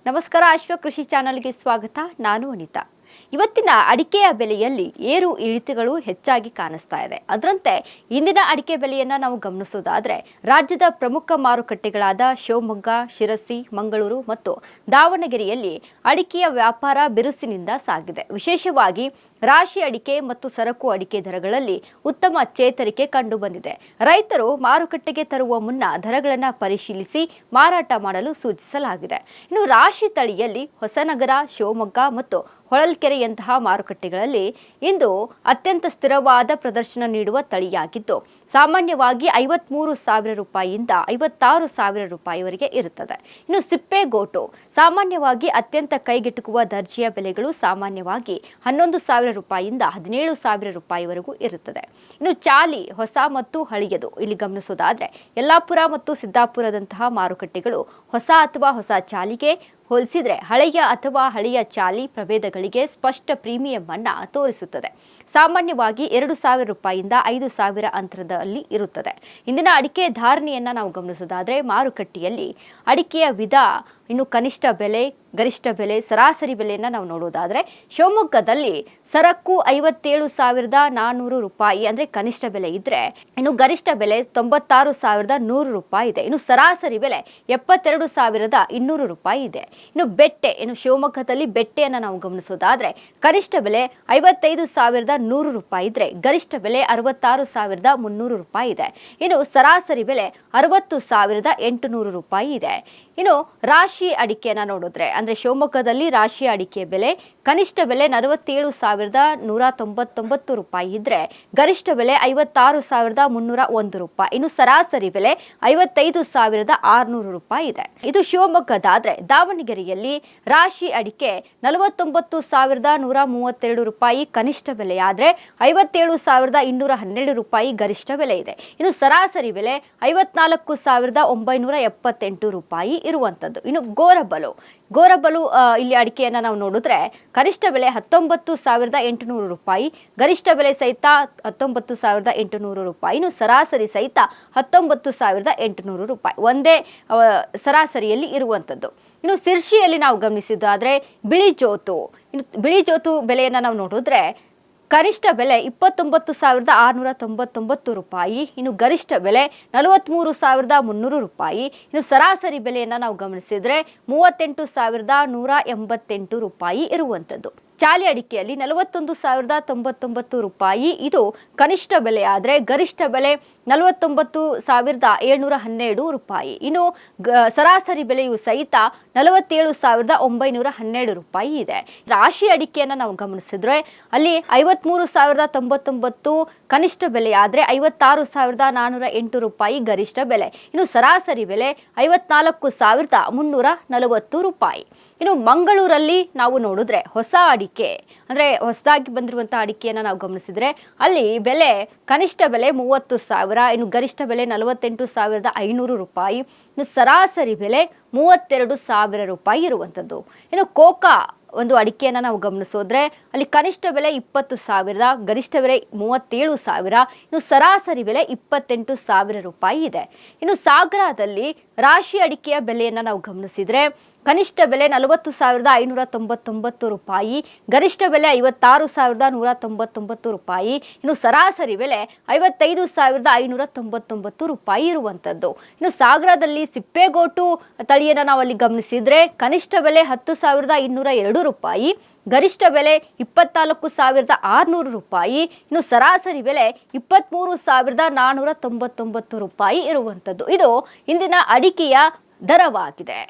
ನಮಸ್ಕಾರ ಅಶ್ವ ಕೃಷಿ ಚಾನೆಲ್ಗೆ ಸ್ವಾಗತ. ನಾನು ಅನಿತಾ. ಇವತ್ತಿನ ಅಡಿಕೆಯ ಬೆಲೆಯಲ್ಲಿ ಏರು ಇಳಿತಗಳು ಹೆಚ್ಚಾಗಿ ಕಾಣಿಸ್ತಾ ಇದೆ. ಅದರಂತೆ ಇಂದಿನ ಅಡಿಕೆ ಬೆಲೆಯನ್ನು ನಾವು ಗಮನಿಸೋದಾದರೆ ರಾಜ್ಯದ ಪ್ರಮುಖ ಮಾರುಕಟ್ಟೆಗಳಾದ ಶಿವಮೊಗ್ಗ, ಶಿರಸಿ, ಮಂಗಳೂರು ಮತ್ತು ದಾವಣಗೆರೆಯಲ್ಲಿ ಅಡಿಕೆಯ ವ್ಯಾಪಾರ ಬಿರುಸಿನಿಂದ ಸಾಗಿದೆ. ವಿಶೇಷವಾಗಿ ರಾಶಿ ಅಡಿಕೆ ಮತ್ತು ಸರಕು ಅಡಿಕೆ ದರಗಳಲ್ಲಿ ಉತ್ತಮ ಚೇತರಿಕೆ ಕಂಡುಬಂದಿದೆ. ರೈತರು ಮಾರುಕಟ್ಟೆಗೆ ತರುವ ಮುನ್ನ ದರಗಳನ್ನು ಪರಿಶೀಲಿಸಿ ಮಾರಾಟ ಮಾಡಲು ಸೂಚಿಸಲಾಗಿದೆ. ಇನ್ನು ರಾಶಿ ತಳಿಯಲ್ಲಿ ಹೊಸನಗರ, ಶಿವಮೊಗ್ಗ ಮತ್ತು ಹೊಳಲ್ಕೆರೆಯಂತಹ ಮಾರುಕಟ್ಟೆಗಳಲ್ಲಿ ಇಂದು ಅತ್ಯಂತ ಸ್ಥಿರವಾದ ಪ್ರದರ್ಶನ ನೀಡುವ ತಳಿಯಾಗಿದ್ದು ಸಾಮಾನ್ಯವಾಗಿ 53,000 ರೂಪಾಯಿಯಿಂದ 56,000 ರೂಪಾಯಿವರೆಗೆ ಇರುತ್ತದೆ. ಇನ್ನು ಸಿಪ್ಪೆಗೋಟು ಸಾಮಾನ್ಯವಾಗಿ ಅತ್ಯಂತ ಕೈಗೆಟುಕುವ ದರ್ಜೆಯ ಬೆಲೆಗಳು ಸಾಮಾನ್ಯವಾಗಿ 11,000 ರೂಪಾಯಿಯಿಂದ 17,000 ರೂಪಾಯಿವರೆಗೂ ಇರುತ್ತದೆ. ಇನ್ನು ಚಾಲಿ ಹೊಸ ಮತ್ತು ಹಳೆಯದು ಇಲ್ಲಿ ಗಮನಿಸೋದಾದ್ರೆ ಯಲ್ಲಾಪುರ ಮತ್ತು ಸಿದ್ದಾಪುರದಂತಹ ಮಾರುಕಟ್ಟೆಗಳು ಹೊಸ ಅಥವಾ ಹೊಸ ಚಾಲಿಗೆ ಹೋಲಿಸಿದರೆ ಹಳೆಯ ಚಾಲಿ ಪ್ರಭೇದಗಳಿಗೆ ಸ್ಪಷ್ಟ ಪ್ರೀಮಿಯಂ ಅನ್ನ ತೋರಿಸುತ್ತದೆ. ಸಾಮಾನ್ಯವಾಗಿ 2,000 ರೂಪಾಯಿಯಿಂದ 5,000 ಅಂತರದಲ್ಲಿ ಇರುತ್ತದೆ. ಇಂದಿನ ಅಡಿಕೆ ಧಾರಣೆಯನ್ನು ನಾವು ಗಮನಿಸೋದಾದರೆ ಮಾರುಕಟ್ಟೆಯಲ್ಲಿ ಅಡಿಕೆಯ ವಿಧ, ಇನ್ನು ಕನಿಷ್ಠ ಬೆಲೆ, ಗರಿಷ್ಠ ಬೆಲೆ, ಸರಾಸರಿ ಬೆಲೆಯನ್ನು ನಾವು ನೋಡೋದಾದರೆ ಶಿವಮೊಗ್ಗದಲ್ಲಿ ಸರಕು 57,400 ರೂಪಾಯಿ ಅಂದರೆ ಕನಿಷ್ಠ ಬೆಲೆ ಇದ್ದರೆ, ಇನ್ನು ಗರಿಷ್ಠ ಬೆಲೆ 96,100 ರೂಪಾಯಿ ಇದೆ. ಇನ್ನು ಸರಾಸರಿ ಬೆಲೆ 72,200 ರೂಪಾಯಿ ಇದೆ. ಇನ್ನು ಬೆಟ್ಟೆ, ಶಿವಮೊಗ್ಗದಲ್ಲಿ ಬೆಟ್ಟೆಯನ್ನು ನಾವು ಗಮನಿಸೋದಾದರೆ ಕನಿಷ್ಠ ಬೆಲೆ 55,100 ರೂಪಾಯಿ ಇದ್ದರೆ ಗರಿಷ್ಠ ಬೆಲೆ 66,300 ರೂಪಾಯಿ ಇದೆ. ಇನ್ನು ಸರಾಸರಿ ಬೆಲೆ 60,800 ರೂಪಾಯಿ ಇದೆ. ಇನ್ನು ರಾಶಿ ಅಡಿಕೆಯನ್ನು ನೋಡಿದ್ರೆ ಅಂದರೆ ಶಿವಮೊಗ್ಗದಲ್ಲಿ ರಾಶಿ ಅಡಿಕೆ ಬೆಲೆ ಕನಿಷ್ಠ ಬೆಲೆ 47,199 ರೂಪಾಯಿ ಇದ್ದರೆ ಗರಿಷ್ಠ ಬೆಲೆ 56,301 ರೂಪಾಯಿ. ಇನ್ನು ಸರಾಸರಿ ಬೆಲೆ 55,600 ರೂಪಾಯಿ ಇದೆ. ಇದು ಶಿವಮೊಗ್ಗದಾದರೆ ದಾವಣಗೆರೆಯಲ್ಲಿ ರಾಶಿ ಅಡಿಕೆ 49,132 ರೂಪಾಯಿ ಕನಿಷ್ಠ ಬೆಲೆ ಆದರೆ 57,212 ರೂಪಾಯಿ ಗರಿಷ್ಠ ಬೆಲೆ ಇದೆ. ಇನ್ನು ಸರಾಸರಿ ಬೆಲೆ 54,978 ರೂಪಾಯಿ ಇರುವಂಥದ್ದು. ಇನ್ನು ಗೋರಬಲು ಇಲ್ಲಿ ಅಡಿಕೆಯನ್ನು ನಾವು ನೋಡಿದ್ರೆ ಕನಿಷ್ಠ ಬೆಲೆ 19,800 ರೂಪಾಯಿ, ಗರಿಷ್ಠ ಬೆಲೆ ಸಹಿತ 19,800 ರೂಪಾಯಿ, ಇನ್ನು ಸರಾಸರಿ ಸಹಿತ 19,800 ರೂಪಾಯಿ ಒಂದೇ ಸರಾಸರಿಯಲ್ಲಿ ಇರುವಂಥದ್ದು. ಇನ್ನು ಸಿರ್ಸಿಯಲ್ಲಿ ನಾವು ಗಮನಿಸಿದ್ದಾದರೆ ಬಿಳಿ ಜೋತು ಬೆಲೆಯನ್ನು ನಾವು ನೋಡಿದ್ರೆ ಕನಿಷ್ಠ ಬೆಲೆ 29,699 ರೂಪಾಯಿ, ಇನ್ನು ಗರಿಷ್ಠ ಬೆಲೆ 43,300 ರೂಪಾಯಿ, ಇನ್ನು ಸರಾಸರಿ ಬೆಲೆಯನ್ನು ನಾವು ಗಮನಿಸಿದರೆ 38,188 ರೂಪಾಯಿ ಇರುವಂಥದ್ದು. ಚಾಲಿ ಅಡಿಕೆಯಲ್ಲಿ 41,099 ರೂಪಾಯಿ ಇದು ಕನಿಷ್ಠ ಬೆಲೆ ಆದರೆ ಗರಿಷ್ಠ ಬೆಲೆ 49,712 ರೂಪಾಯಿ, ಇನ್ನು ಸರಾಸರಿ ಬೆಲೆಯೂ ಸಹಿತ 47,912 ರೂಪಾಯಿ ಇದೆ. ರಾಶಿ ಅಡಿಕೆಯನ್ನು ನಾವು ಗಮನಿಸಿದ್ರೆ ಅಲ್ಲಿ 53,099 ಕನಿಷ್ಠ ಬೆಲೆ ಆದರೆ 56,408 ರೂಪಾಯಿ ಗರಿಷ್ಠ ಬೆಲೆ, ಇನ್ನು ಸರಾಸರಿ ಬೆಲೆ 54,340 ರೂಪಾಯಿ. ಇನ್ನು ಮಂಗಳೂರಲ್ಲಿ ನಾವು ನೋಡಿದ್ರೆ ಹೊಸ ಅಡಿಕೆ ಅಂದರೆ ಹೊಸದಾಗಿ ಬಂದಿರುವಂಥ ಅಡಿಕೆಯನ್ನು ನಾವು ಗಮನಿಸಿದರೆ ಅಲ್ಲಿ ಬೆಲೆ ಕನಿಷ್ಠ ಬೆಲೆ 30,000, ಇನ್ನು ಗರಿಷ್ಠ ಬೆಲೆ 48,500 ರೂಪಾಯಿ, ಇನ್ನು ಸರಾಸರಿ ಬೆಲೆ 32,000 ರೂಪಾಯಿ ಇರುವಂಥದ್ದು. ಇನ್ನು ಕೋಕಾ ಒಂದು ಅಡಿಕೆಯನ್ನು ನಾವು ಗಮನಿಸೋದ್ರೆ ಅಲ್ಲಿ ಕನಿಷ್ಠ ಬೆಲೆ 20,000, ಗರಿಷ್ಠ ಬೆಲೆ 37,000, ಇನ್ನು ಸರಾಸರಿ ಬೆಲೆ 28,000 ರೂಪಾಯಿ ಇದೆ. ಇನ್ನು ಸಾಗರದಲ್ಲಿ ರಾಶಿ ಅಡಿಕೆಯ ಬೆಲೆಯನ್ನು ನಾವು ಗಮನಿಸಿದರೆ ಕನಿಷ್ಠ ಬೆಲೆ 40,599 ರೂಪಾಯಿ, ಗರಿಷ್ಠ ಬೆಲೆ 56,199 ರೂಪಾಯಿ, ಇನ್ನು ಸರಾಸರಿ ಬೆಲೆ 55,599 ರೂಪಾಯಿ ಇರುವಂಥದ್ದು. ಇನ್ನು ಸಾಗರದಲ್ಲಿ ಸಿಪ್ಪೆಗೋಟು ತಳಿಯನ್ನು ನಾವು ಅಲ್ಲಿ ಗಮನಿಸಿದರೆ ಕನಿಷ್ಠ ಬೆಲೆ 10,202 ರೂಪಾಯಿ, ಗರಿಷ್ಠ ಬೆಲೆ 24,600 ರೂಪಾಯಿ, ಇನ್ನು ಸರಾಸರಿ ಬೆಲೆ 23,499 ರೂಪಾಯಿ ಇರುವಂಥದ್ದು. ಇದು ಇಂದಿನ ಅಡಿಕೆಯ ದರವಾಗಿದೆ.